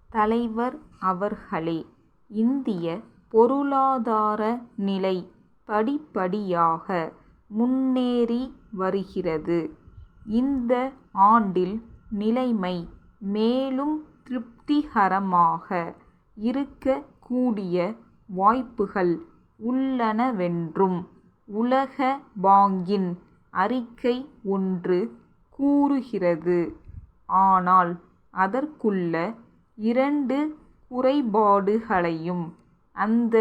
தலைவர் அவர்களே, இந்திய பொருளாதார நிலை படிப்படியாக முன்னேறி வருகிறது. இந்த ஆண்டில் நிலைமை மேலும் திருப்திகரமாக இருக்கக்கூடிய வாய்ப்புகள் உள்ளனவென்றும் உலக பாங்கின் அறிக்கை ஒன்று கூறுகிறது. ஆனால் அதற்குள்ள 2 குறைபாடுகளையும் அந்த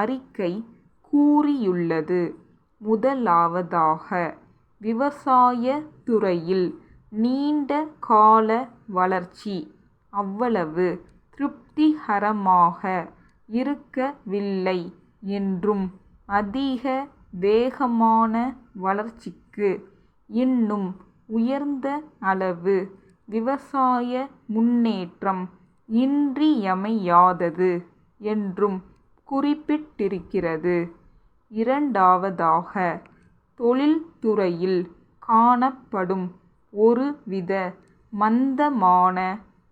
அறிக்கை கூறியுள்ளது. முதலாவதாக, விவசாய துறையில் நீண்ட கால வளர்ச்சி அவ்வளவு திருப்திகரமாக இருக்கவில்லை என்றும் அதிக வேகமான வளர்ச்சிக்கு இன்னும் உயர்ந்த அளவு விவசாய முன்னேற்றம் இன்றியமையாதது என்றும் குறிப்பிட்டிருக்கிறது. இரண்டாவதாக, தொழில்துறையில் காணப்படும் ஒருவித மந்தமான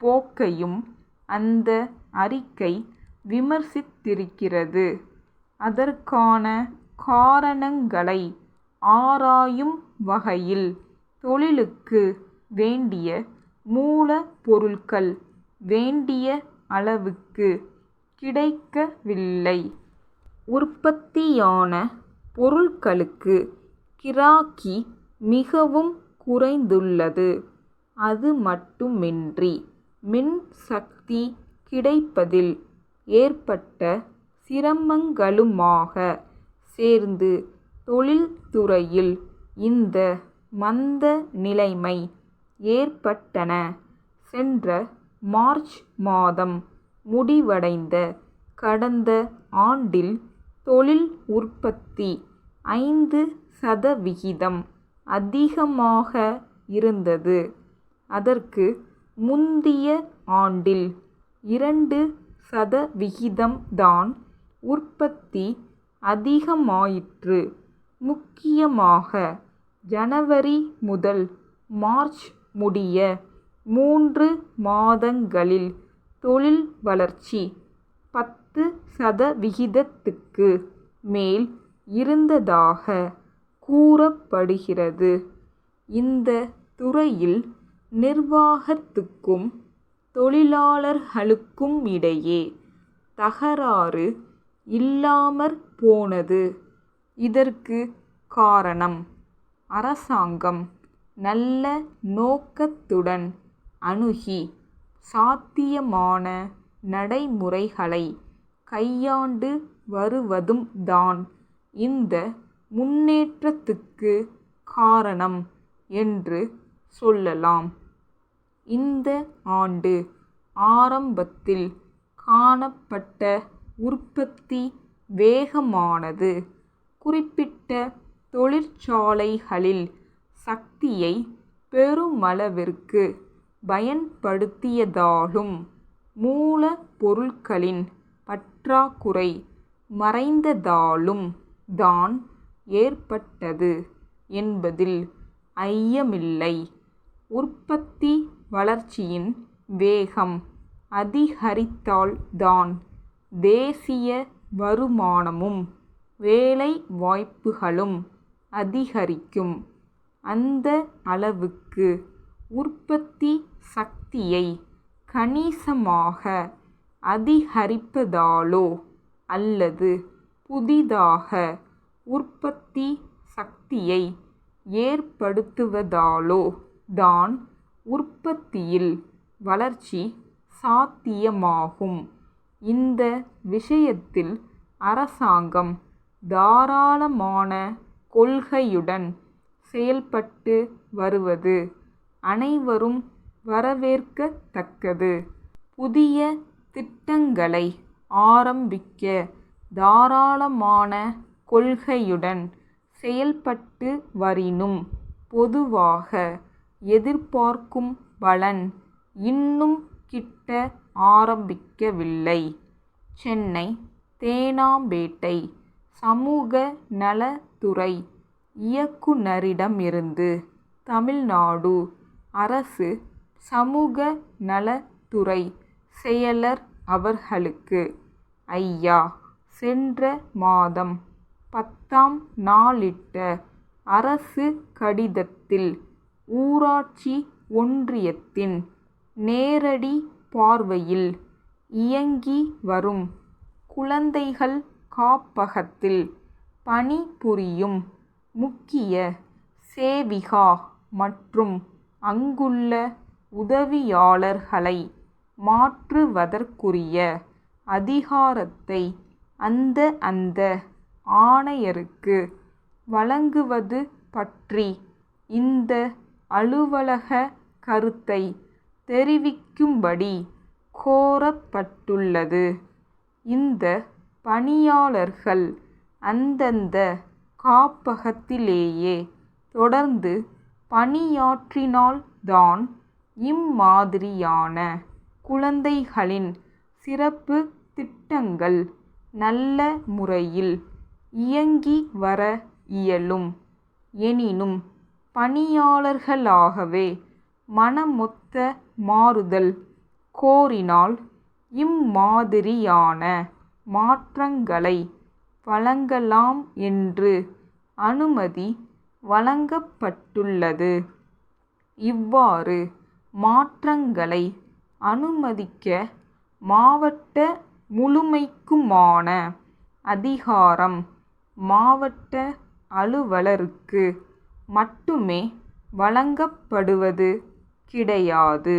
போக்கையும் அந்த அறிக்கை விமர்சித்திருக்கிறது. அதற்கான காரணங்களை ஆராயும் வகையில், தொழிலுக்கு வேண்டிய மூலப்பொருட்கள் வேண்டிய அளவுக்கு கிடைக்கவில்லை. உற்பத்தியான பொருட்களுக்கு கிராக்கி மிகவும் குறைந்துள்ளது. அது மட்டுமின்றி, மின்சக்தி கிடைப்பதில் ஏற்பட்ட சிரமங்களுமாக சேர்ந்து தொழில்துறையில் இந்த மந்த நிலைமை ஏற்பட்டன. சென்ற மார்ச் மாதம் முடிவடைந்த கடந்த ஆண்டில் தொழில் உற்பத்தி 5% அதிகமாக இருந்தது. அதற்கு முந்திய ஆண்டில் 2% தான் உற்பத்தி அதிகமாயிற்று. முக்கியமாக ஜனவரி முதல் மார்ச் முடிய 3 மாதங்களில் தொழில் வளர்ச்சி 10%க்கு மேல் இருந்ததாக கூறப்படுகிறது. இந்த துறையில் நிர்வாகத்துக்கும் தொழிலாளர்களுக்கும் இடையே தகராறு இல்லாமற் போனது. இதற்கு காரணம், அரசாங்கம் நல்ல நோக்கத்துடன் அணுகி சாத்தியமான நடைமுறைகளை கையாண்டு வருவதும் தான் இந்த முன்னேற்றத்துக்கு காரணம் என்று சொல்லலாம். இந்த ஆண்டு ஆரம்பத்தில் காணப்பட்ட உற்பத்தி வேகமானது குறிப்பிட்ட தொழிற்சாலைகளில் சக்தியை பெருமளவிற்கு பயன்படுத்தியதாலும் மூலப்பொருட்களின் பற்றாக்குறை மறைந்ததாலும் தான் ஏற்பட்டது என்பதில் ஐயமில்லை. உற்பத்தி வளர்ச்சியின் வேகம் அதிகரித்தால் தான் தேசிய வருமானமும் வேலை வாய்ப்புகளும் அதிகரிக்கும். அந்த அளவுக்கு உற்பத்தி சக்தியை கணிசமாக அதிகரிப்பதாலோ அல்லது புதிதாக உற்பத்தி சக்தியை ஏற்படுத்துவதாலோ தான் உற்பத்தியில் வளர்ச்சி சாத்தியமாகும். இந்த விஷயத்தில் அரசாங்கம் தாராளமான கொள்கையுடன் செயல்பட்டு வருவது அனைவரும் வரவேற்கத்தக்கது. புதிய திட்டங்களை ஆரம்பிக்க தாராளமான கொள்கையுடன் செயல்பட்டு வரினும் பொதுவாக எதிர்பார்க்கும் பலன் இன்னும் கிட்ட ஆரம்பிக்கவில்லை. சென்னை தேனாம்பேட்டை சமூக நலத்துறை இயக்குனரிடமிருந்து தமிழ்நாடு அரசு சமூக நலத்துறை செயலர் அவர்களுக்கு, ஐயா, சென்ற மாதம் 10ஆம் நாளிட்ட அரசு கடிதத்தில் ஊராட்சி ஒன்றியத்தின் நேரடி பார்வையில் இயங்கி வரும் குழந்தைகள் காப்பகத்தில் பணிபுரியும் முக்கிய சேவிகா மற்றும் அங்குள்ள உதவியாளர்களை மாற்றுவதற்குரிய அதிகாரத்தை அந்த ஆணையருக்கு வழங்குவது பற்றி இந்த அலுவலக கருத்தை தெரிவிக்கும்படி கோரப்பட்டுள்ளது. இந்த பணியாளர்கள் அந்தந்த காப்பகத்திலேயே தொடர்ந்து பணியாற்றினால்தான் இம்மாதிரியான குழந்தைகளின் சிறப்பு திட்டங்கள் நல்ல முறையில் இயங்கி வர இயலும். எனினும் பணியாளர்களாகவே மனமொத்த மாறுதல் கோரினால் இம்மாதிரியான மாற்றங்களை வழங்கலாம் என்று அனுமதி வழங்கப்பட்டுள்ளது. இவ்வாறு மாற்றங்களை அனுமதிக்க மாவட்ட முழுமைக்குமான அதிகாரம் மாவட்ட அலுவலருக்கு மட்டுமே வழங்கப்படுவது கிடையாது.